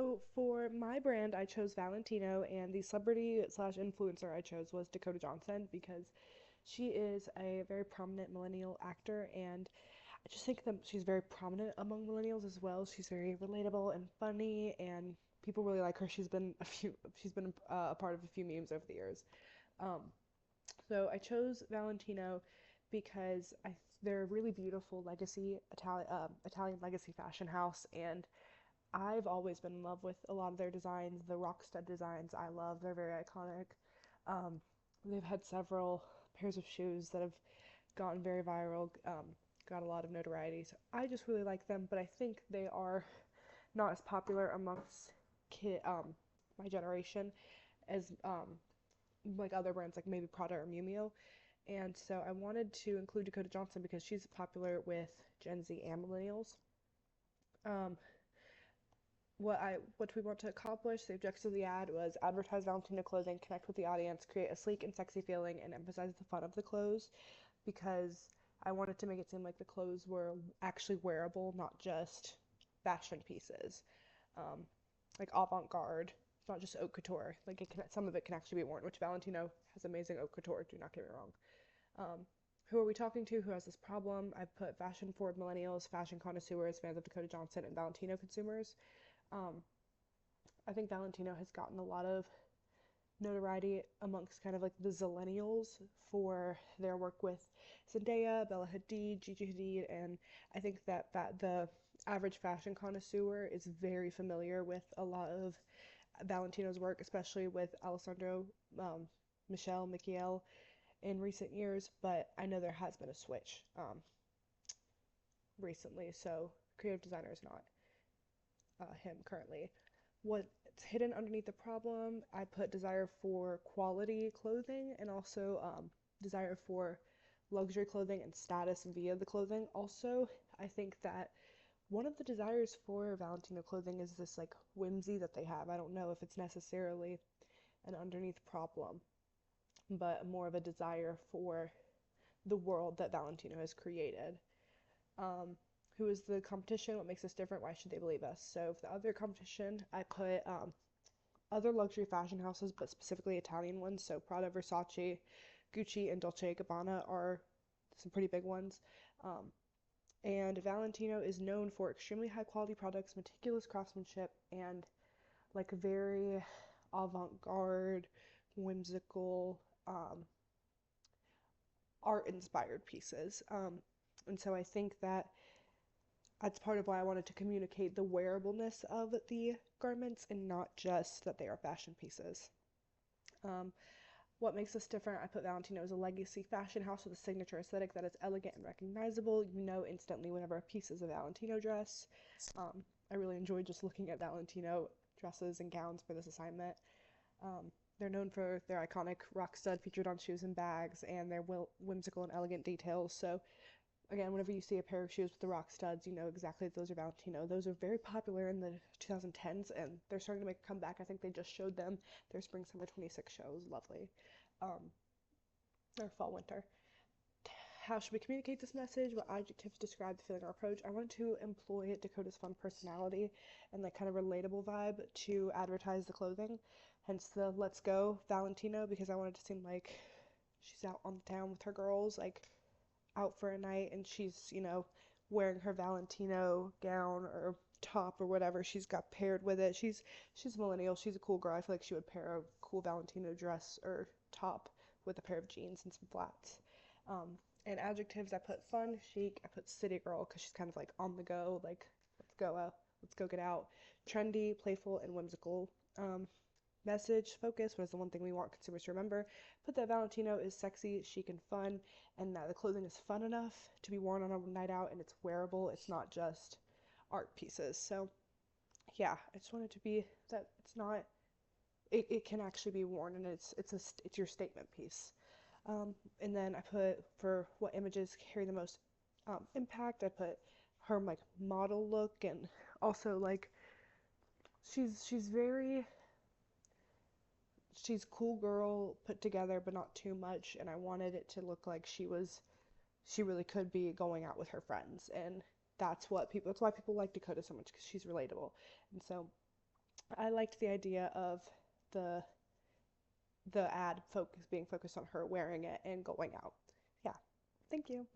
So for my brand, I chose Valentino, and the celebrity slash influencer I chose was Dakota Johnson because she is a very prominent millennial actor, and I just think that she's very prominent among millennials as well. She's very relatable and funny, and people really like her. She's been a part of a few memes over the years. Um, so I chose Valentino because they're a really beautiful Italian legacy fashion house, and I've always been in love with a lot of their designs. The rock stud designs I love. They're very iconic. Um, they've had several pairs of shoes that have gotten very viral, got a lot of notoriety. So I just really like them, but I think they are not as popular amongst my generation as like other brands like maybe Prada or Miu Miu. And so I wanted to include Dakota Johnson because she's popular with Gen Z and millennials. Um, what we want to accomplish, the objectives of the ad was advertise Valentino clothing, connect with the audience, create a sleek and sexy feeling, and emphasize the fun of the clothes because I wanted to make it seem like the clothes were actually wearable, not just fashion pieces. Um, like avant-garde. It's not just haute couture. Like some of it can actually be worn, which Valentino has amazing haute couture, do not get me wrong. Um, who are we talking to? Who has this problem? I put fashion forward millennials, fashion connoisseurs, fans of Dakota Johnson, and Valentino consumers. Um, I think Valentino has gotten a lot of notoriety amongst kind of like the Zillennials for their work with Zendaya, Bella Hadid, Gigi Hadid, and I think that the average fashion connoisseur is very familiar with a lot of Valentino's work, especially with Alessandro, Michael in recent years. But I know there has been a switch recently, so creative designer is not him currently. What's hidden underneath the problem, I put desire for quality clothing and also desire for luxury clothing and status via the clothing. Also, I think that one of the desires for Valentino clothing is this like whimsy that they have. I don't know if it's necessarily an underneath problem, but more of a desire for the world that Valentino has created. Um, who is the competition? What makes us different? Why should they believe us? So for the other competition, I put other luxury fashion houses, but specifically Italian ones. So Prada, Versace, Gucci, and Dolce & Gabbana are some pretty big ones. Um, and Valentino is known for extremely high quality products, meticulous craftsmanship, and like very avant-garde, whimsical, art-inspired pieces. And so I think that that's part of why I wanted to communicate the wearableness of the garments and not just that they are fashion pieces. Um, what makes us different? I put Valentino as a legacy fashion house with a signature aesthetic that is elegant and recognizable. You know instantly whenever a piece is a Valentino dress. I really enjoyed just looking at Valentino dresses and gowns for this assignment. They're known for their iconic rock stud featured on shoes and bags and their whimsical and elegant details. So again, whenever you see a pair of shoes with the rock studs, you know exactly that those are Valentino. Those are very popular in the 2010s, and they're starting to make a comeback. I think they just showed them their Spring Summer 26 show. It was lovely. Um, or Fall Winter. How should we communicate this message? What adjectives describe the feeling or approach? I wanted to employ Dakota's fun personality and that kind of relatable vibe to advertise the clothing. Hence the Let's Go Valentino, because I wanted to seem like she's out on the town with her girls, like out for a night, and she's, wearing her Valentino gown or top or whatever she's got paired with it. She's a millennial. She's a cool girl. I feel like she would pair a cool Valentino dress or top with a pair of jeans and some flats. Um, and adjectives, I put fun, chic. I put city girl because she's kind of like on the go, like let's go get out. Trendy, playful, and whimsical. Message focus was the one thing we want consumers to remember. Put that Valentino is sexy, chic, and fun, and that the clothing is fun enough to be worn on a night out and it's wearable. It's not just art pieces. So yeah, I just want it to be that it's not. It can actually be worn and it's your statement piece. And then I put for what images carry the most impact. I put her like model look and also like she's cool girl put together but not too much, and I wanted it to look like she really could be going out with her friends, and that's why people like Dakota so much because she's relatable. And so I liked the idea of the the ad focus being focused on her wearing it and going out. Yeah. Thank you.